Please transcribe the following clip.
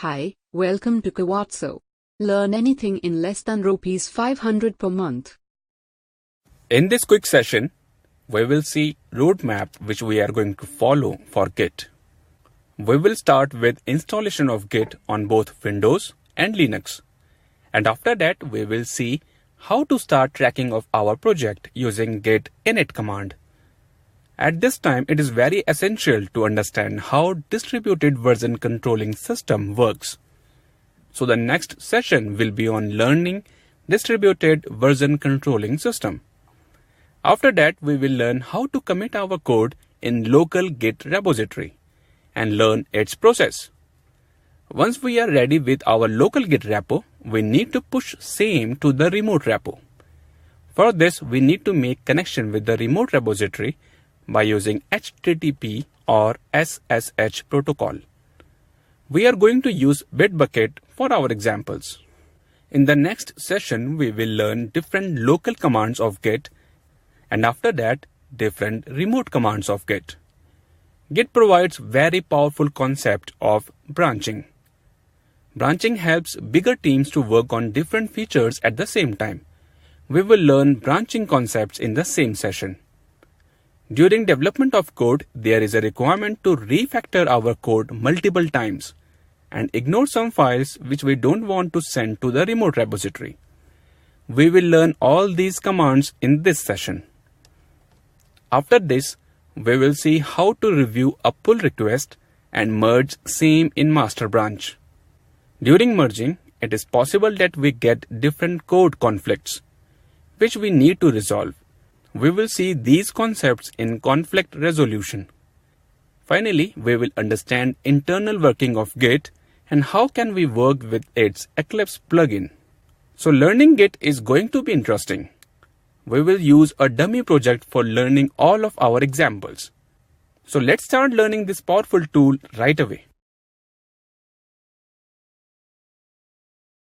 Hi, welcome to Kawatso. Learn anything in less than rupees 500 per month. In this quick session, we will see roadmap which we are going to follow for Git. We will start with installation of Git on both Windows and Linux. And after that, we will see how to start tracking of our project using git init command. At this time, it is very essential to understand how distributed version controlling system works. So the next session will be on learning distributed version controlling system. After that, we will learn how to commit our code in local Git repository and learn its process. Once we are ready with our local Git repo, we need to push same to the remote repo. For this, we need to make connection with the remote repository by using HTTP or SSH protocol. We are going to use Bitbucket for our examples. In the next session, we will learn different local commands of Git and after that, different remote commands of Git. Git provides very powerful concept of branching. Branching helps bigger teams to work on different features at the same time. We will learn branching concepts in the same session. During development of code, there is a requirement to refactor our code multiple times and ignore some files which we don't want to send to the remote repository. We will learn all these commands in this session. After this, we will see how to review a pull request and merge same in master branch. During merging, it is possible that we get different code conflicts, which we need to resolve. We will see these concepts in conflict resolution. Finally, we will understand internal working of Git and how can we work with its Eclipse plugin. So learning Git is going to be interesting. We will use a dummy project for learning all of our examples. So let's start learning this powerful tool right away.